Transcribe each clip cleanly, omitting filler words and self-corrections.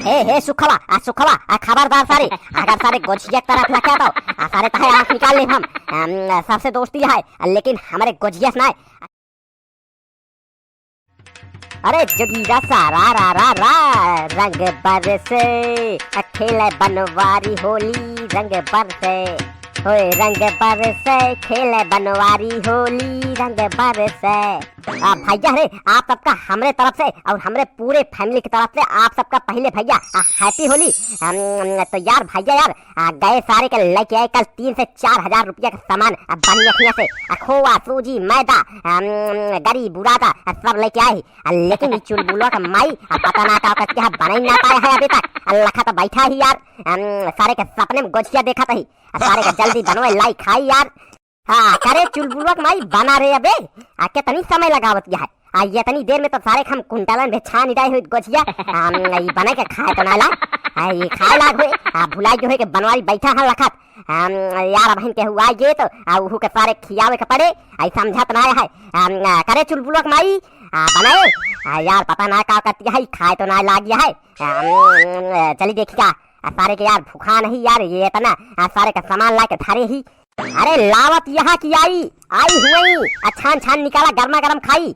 हे सुखवा खबरदार सारे अगर सारे गोजिया तरफ लगा तो सारे तहे आंख निकाल ले हम सबसे दोस्ती है लेकिन हमारे गोजिया ना अरे जोगीरा सारा रा रा रा रंग बरसे खेले बनवारी होली रंग बरसे होए रंग बरसे खेले बनवारी होली रंग बरसे भैया रे आप सबका हमरे तरफ से और हमरे पूरे फैमिली की तरफ से आप सबका पहले भैया हैप्पी होली। तो यार भैया यार गए सारे के लेके आए कल 3 से 4 हजार रुपया का सामान बनिया से खोआ सूजी मैदा गरी बुरादा सब लेके आए लेकिन चुलबुला का माई पता ना का क्या बना ही ना पाया है अभी तक अल्लाह तो बैठा ही यार सारे के सपने में गोजिया देखा था ही सारे का जल्दी बनवाए लाई खाई यार। हाँ करे चुलबुलवा के माई बना रहे अबे कितनी समय लगावत गया है ये तनी देर में तो सारे हम कुंटलन में छान डाई हुई गोजिया ये बना के खाए तो नाला ये खाए लाग हुए भुलाई जो है कि बनवारी बैठा है लखत यार बहन के हुआ ये तो उहू के सारे खियावे के पड़े आई समझत ना है करे चुलबुलवा के माई बनाए यार पता ना का करती है खाए तो ना लाग गया है चली देखिए सारे के यार भूखा नहीं यार ये इतना सारे का सामान ला के थारे ही अरे लावत यहाँ की आई हुई छान छान निकाला गर्मा गर्म खाई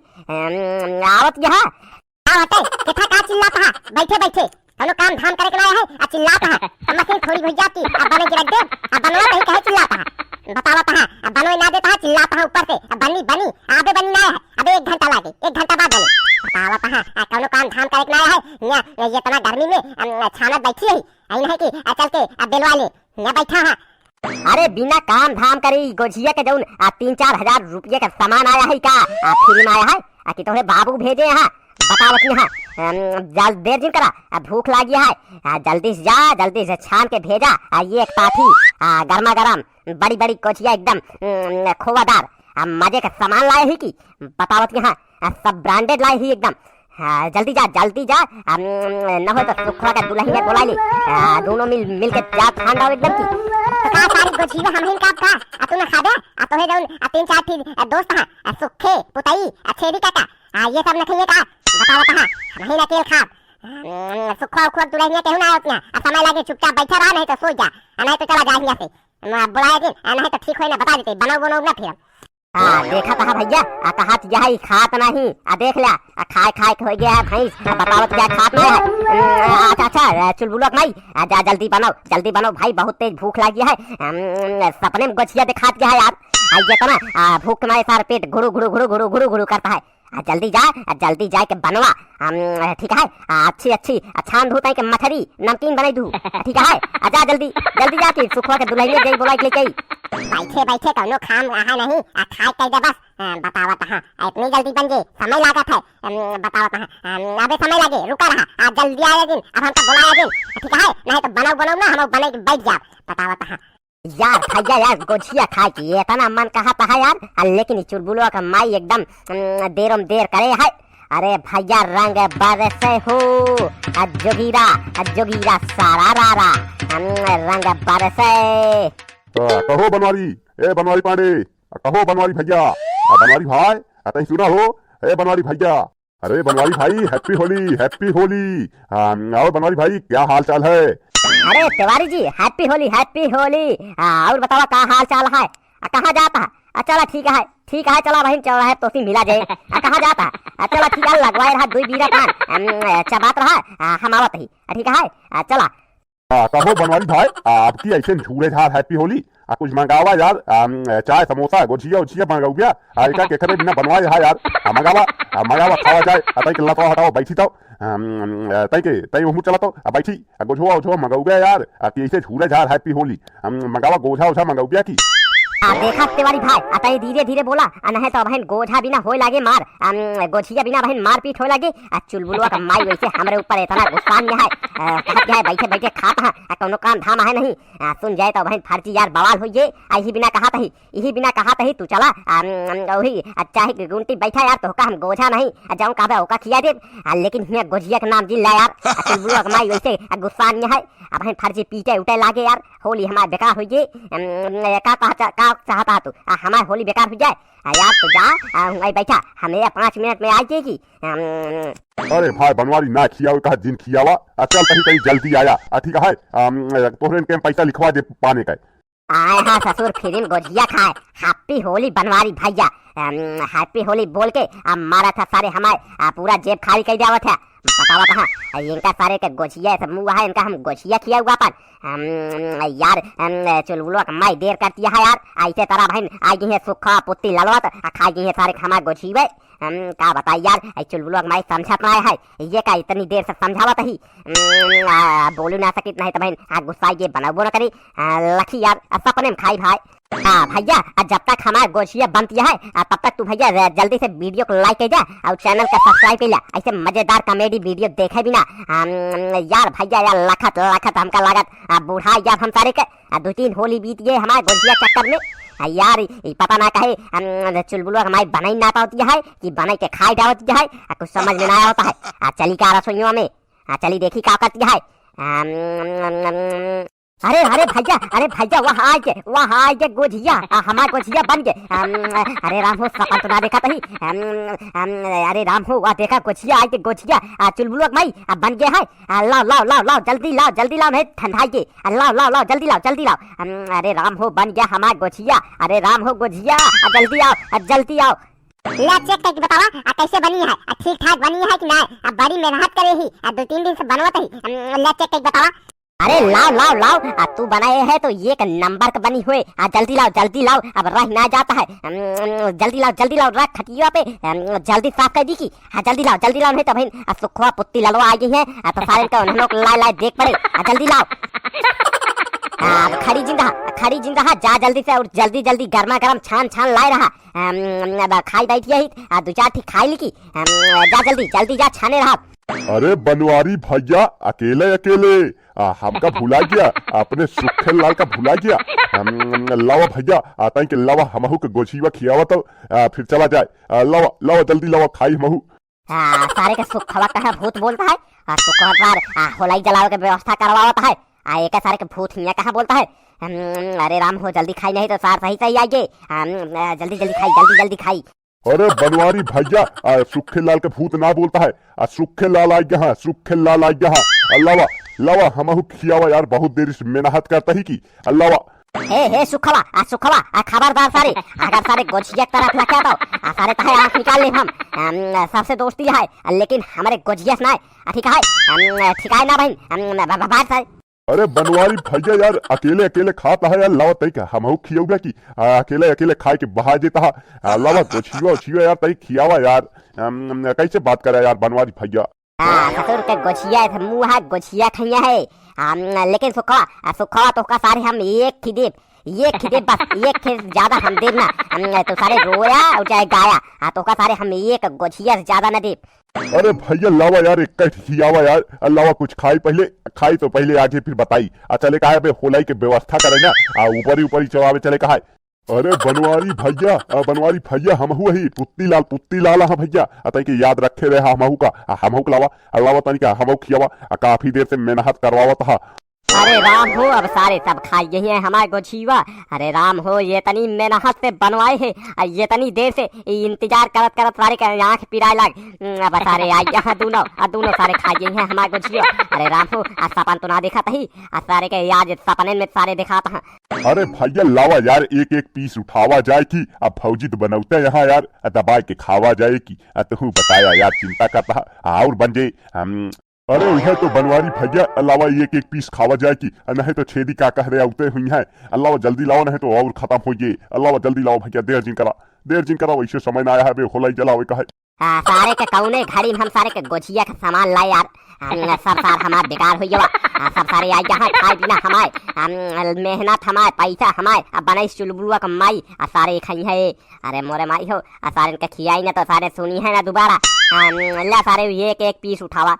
आवत यहाँ किथा का चिल्लाता है बैठे बैठे हम लोग काम धाम करे के लाया है चिल्लाता है मशीन थोड़ी हो जाती अब बने की रख दे अब बनवा नहीं कहे चिल्लाता है बतावता है अब बनवे ना देता है चिल्लाता है ऊपर से अब बनी आबे बनी ना है अब 1 घंटा लागे 1 घंटा बाद बने बतावता है कौनो काम धाम करे के लाया है ये इतना गर्मी में छानत बैठी है आई नहीं कि चल के अब बेलवा ले ना बैठा है अरे बिना काम धाम करी गोजिया के जौन 3-4 हजार रुपये का सामान आया है का फिल्म आया है कि तुम्हें बाबू भेजे यहाँ बतावत यहाँ देर जिन करा भूख लगी है जल्दी से जा जल्दी से छान के भेजा ये एक पाथी गर्मा गर्म बड़ी बड़ी कोचिया एकदम खोवादार मजे का सामान लाए ही की बतावत यहाँ सब ब्रांडेड लाए ही एकदम जल्दी जा न हो तो सुखरा का दुल्हन बोला ली दोनों मिल के जा खान डाल एकदम की का सारी गोछीवा हम हिन का तू न खा दे तो है जौन 3-4 थी दोस्त है सुखे पुतई छेरी काका ये सब न खाइए का बतावत है नहीं ना तेल खा सुखवा उखवा दुल्हन केहू ना उतना समय लागे चुपचाप बैठा रहा नहीं तो सो जा नहीं तो चला जा यहां से बुलाया दिन नहीं तो ठीक होई ना बता देते बनाओ ना फिर देखा था भैया कहा यही खात नहीं देख लिया खाए हो गया है भैंस बताओ क्या खात नहीं है अच्छा चुलबुलक नहीं जा जल्दी बनाओ भाई बहुत तेज भूख लगी है सपने में गोछिया दिखात गया है यार ये तो ना भूख में सारा पेट घुरु करता है जल्दी जा के बनवा ठीक है अच्छी छान धोता है के मछली नमकीन बनाई दू ठीक है आजा जल्दी जा के सुखवा के दुल्हन गई बोला के लेके बैठे कौनो खाम रहा नहीं खाए कर दे बस बतावत है इतनी जल्दी बन गई समय लागत है बतावत है अबे समय लगे रुका रहा जल्दी आया दिन अब हमका बुलाया दिन ठीक है नहीं तो बनाओ ना हम बने बैठ जा बतावत है यार भैया यार गोछिया खाए की ये इतना मन कहता है यार लेकिन चुलबुलवा का माई एकदम देर करे है अरे भैया रंग बरसे हो जोगीरा सारा रारा रंग बरसे कहो बनवारी पांडे कहो बनवारी भैया बनवारी भाई तही सुना हो बनवारी भैया अरे बनवारी भाई हैप्पी होली और बनवारी भाई क्या हाल चाल है अरे तिवारी जी हैप्पी होली और बताओ क्या हाल चाल है कहाँ जाता है चला ठीक है चला बहन चल रहा है तो मिला जाए कहाँ जाता है चला ठीक है लगवाए रहा 2 बीरा कान चबात रहा हम आवत ही ठीक है चला कहो बनवारी भाई आपकी ऐसे झूले झाल हैप्पी होली कुछ मंगावा यार चाय समोसा गोछिया मंगाऊ गया का के करे बिना बनवाए है यार मंगावा खावा जाए तई के लतो हटाओ बैठी तो तई मुंह चला तो बैठी गोछो मंगाऊ गया यार ऐसे झूले झाल हैप्पी होली मंगावा गोछा मंगाऊ गया की देखा तिवारी भाई अतई धीरे बोला नहीं तो बहन गोझा बिना होए लागे मार गोछिया बिना बहन मार पीट होए लागे चुलबुलवा का माई वैसे हमरे ऊपर इतना गुस्सा है कहत है बैठे खात है कोनो काम धाम है नहीं सुन जाए तो बहन फर्जी यार बवाल होइए यही बिना कहत ही तू चला वही चाहे गुंटी बैठा यार तो का हम गोझा नहीं जाऊं कहबे ओका खिया दे लेकिन हिया गोझिया के नाम जिल ला यार चुलबुलवा का माई वैसे गुस्सा है अब हम फर्जी पीटे उटे लागे यार होली हमारे बेकार हो गई। का चाहता तू हमारी होली बेकार हो जाए यार तो जा बैठा हमें 5 मिनट में आ जाएगी। अरे भाई बनवारी ना खियावे कहा जिन खियावा चल कहीं कहीं जल्दी आया ठीक है तोहरे के पैसा लिखवा दे पाने का आए हाँ ससुर फिर गोजिया खाए हैप्पी होली बनवारी भैया हैप्पी होली बोल के अब मारा था सारे हमारे पूरा जेब खाली कर दिया था बतावा कहाँ इनका सारे के गोछिया सब मुँह है इनका हम गोछिया खिया हुआ पर यार चुलबुलो कमाई देर करती है यार ऐसे तरह भाई आ गई है सुखा पुत्ती ललवत खा गई है सारे हमारे गोछिए का बताई यार चुलबुलो कमाई समझत ना है ये का इतनी देर से समझावत ही बोलू ना सकित नहीं तो भाई गुस्सा ये बनाबो ना करी लखी यार सपने में खाई भाई भैया जब तक हमारे गोशिया बनती है तब तक तू भैया जल्दी से वीडियो को लाइक कर जा और चैनल का सब्सक्राइब कर ले ऐसे मजेदार कॉमेडी वीडियो देखे बिना यार भैया यार लखत लखत हमका लागत बूढ़ा यार हम सारे के 2-3 होली बीत गए हमारे गोशिया चक्कर में यार पता ना कहे चुलबुलवा हमारी बनाई ना होती है कि बनाई के खाई डालती है कुछ समझ में ना होता है चली का रसोइयों में चली देखी क्या करती है अरे भैया वहाँ आ गए गोझिया हमारे गोझिया बन गए अरे राम हो सपन तो ना देखा तही अरे राम हो वहाँ देखा गोझिया आ गए गोझिया चुलबुलो माई बन गए है लाओ जल्दी लाओ नहीं ठंडा के लाओ जल्दी लाओ अरे राम हो बन गया हमारा गोझिया अरे राम हो गोझिया जल्दी आओ ला चेक करके बतावा कैसे बनी है ठीक ठाक बनी है कि नहीं बड़ी मेहनत करे ही 2-3 दिन से बनवत ही ला चेक करके बतावा अरे लाओ तू बनाए है तो ये नंबर का बनी हुए जल्दी लाओ अब रह ना जाता है जल्दी लाओ रख खटिया पे जल्दी साफ कर दी की जल्दी लाओ नहीं तो भाई सुखवा पुत्ती ललवा आ गई है तो सारे का उन्होंने लाए देख पड़े जल्दी लाओ खड़ी जिंदा जा जल्दी से और जल्दी गर्मा गर्म छान लाए रहा खाई बैठी है 2-4 ठीक खाई ली की जा जल्दी जा छाने रहा। अरे बनवारी भैया अकेले हमका भुला गया अपने सुखेल लाल का भुला गया लावा भैया आता है कि लावा हमहू के गोछीवा खियावा तो फिर चला जाए लावा जल्दी लावा खाई हमहू सारे का सुखवा कहा भूत बोलता है सुखवा होलाई जलावे के व्यवस्था करवाता है एक सारे के भूत हिया कहा बोलता है अरे राम हो जल्दी खाई नहीं तो सार सही आइए जल्दी खाई अरे बनवारी भैया सुखे लाल के भूत ना बोलता है सुखे लाल आ गया लावा हमहू खियावा यार बहुत देर से मेहनत करता ही की लावा हे सुखवा खबरदार सारे अगर सारे गोजिया तरफ लगा तो सारे तहे आंख निकाल ले हम सबसे दोस्ती है लेकिन हमारे गोजिया ना ठीक है ना भाई बाहर से अरे बनवारी भैया यार अकेले खाता है यार लावा तई का हमहू खियाऊगा की अकेले खाए के बहा देता है लावा गोछियो यार तई खियावा यार कैसे बात करे यार बनवारी भैया ससुर के गोछिया मुँह गोछिया खैया है लेकिन सुखवा तो का सारे हम एक खिदे बस एक खेत ज्यादा हम देव ना तो सारे रोया और चाहे गाया तो का सारे हम एक गोछिया से ज्यादा न दे। अरे भैया लावा यार एक खियावा यार लावा कुछ खाई तो पहले आगे फिर बताई चले कहा है होलाई के व्यवस्था करे ना ऊपर चढ़ावे चले कहा अरे बनवारी भैया हमहू ही पुत्ती लाल हाँ भैया अतई के याद रखे रहे हमहू का लावा तनिका हमहू खियावा काफी देर से मेहनत करवावत हा अरे राम हो अब सारे सब खाई यही है हमारे गोछीवा अरे राम हो ये तनी मेहनत से बनवाए है ये तनी देर से इंतजार करत सारे के आँख पिराए लग अब सारे आई यहाँ दोनों सारे खाई यही है हमारे गोछीवा अरे राम हो सपन तो ना देखा ही सारे के आज सपने में सारे दिखाता है। अरे भैया लावा यार एक पीस उठावा जाए की अब फौजी तो बनौते यहाँ यार दबा के खावा जाए की तू बताया यार चिंता करता और बन जाए अरे यह तो बनवारी भैया अलावा एक पीस खावा जाए की नहीं तो छेदी का कह रहे उते हुई है अल्लाह जल्दी लाओ नहीं तो और खत्म हो गए अल्लाह जल्दी लाओ भैया देर जिन करा वैसे समय ना आया है होलाई जलावे का है सारे के कौने घड़ी में हम सारे के गोछिया का सामान लाए यार सब हमारे बेकार हो गया सब सारे आई यहाँ खाए पीना हमारे मेहनत हमारे पैसा हमारे बनाई चुलबुआ का माई सारे खाई है अरे मोरे माई हो सारे के खियाई ना तो सारे सुनी है ना दोबारा सारे एक पीस उठावा